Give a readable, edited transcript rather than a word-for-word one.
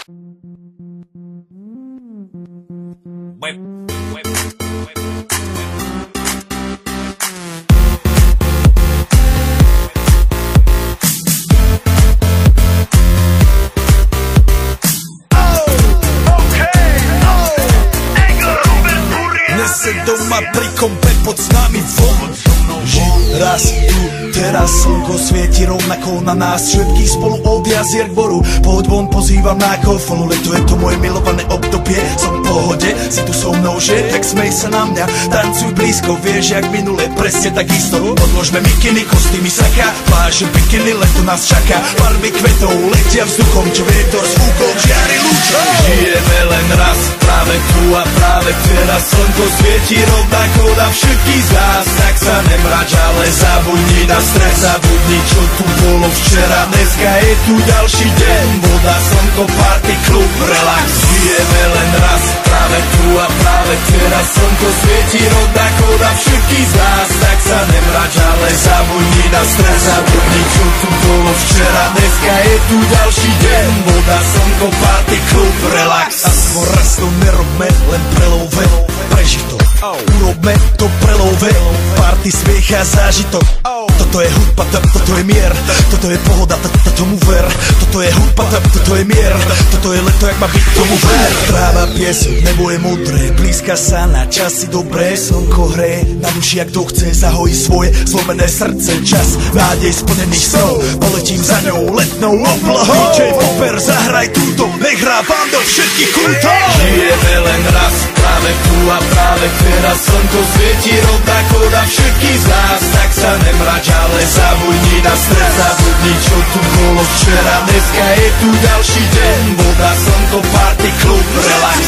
Dnes je doma pri kompe pod s nami von. Raz tu, teraz slnko svieti rovnako na nás všetkých spolu od jazier k boru. Poď von, pozývam na kofolu, leto je to moje milované obdobie. Som v pohode, si tu so mnou, že? Tak smej sa na mňa, tancuj blízko, vieš jak minule, presne takisto. Odložme mikiny, kostýmy saka, pláže, bikiny, leto nás čaká. Farby kvetov letia vzduchom, čo vietor s fúkom žiari lúčom. Žijeme len raz, práve tu a práve teraz slnko svieti rovnako na všetkých z nás. Tak sa nemrač, ale zabudni na stres, zabudni čo tu bolo včera. Dneska je tu ďalší deň, voda, slnko, party, klub, relax. Žijeme len raz, práve tu a práve teraz slnko svieti rovnako na všetkých z nás. Tak sa nemrač, ale zabudni na stres, zabudni čo tu bolo včera. Dneska je tu ďalší deň, voda, slnko, party, klub, relax. Aspoň raz to nerobme, len prelove, preži to. Urobme to prelove, party, smiech a zážitok. Toto je hudba, toto je mier, toto je pohoda, tomu ver. Toto je hudba, toto je mier, toto je leto, jak má byť, tomu ver. Tráva, piesok, nebo je modré, blízka sa na časy dobré. Slnko hreje na duši, jak to chce, zahojí svoje zlomené srdce. Čas nádej splnených snov, poletím za ňou letnou oblohou. DJ Popper, zahraj túto, nech hrá vám do všetkých kútov. Žijeme len raz, práve tu a práve teraz slnko svieti rovnako na všetkých z nás. Tak sa nemrač, ale zabudni na stres, zabudni čo tu bolo včera. Dneska je tu ďalší deň, voda, slnko, party, klub, relax.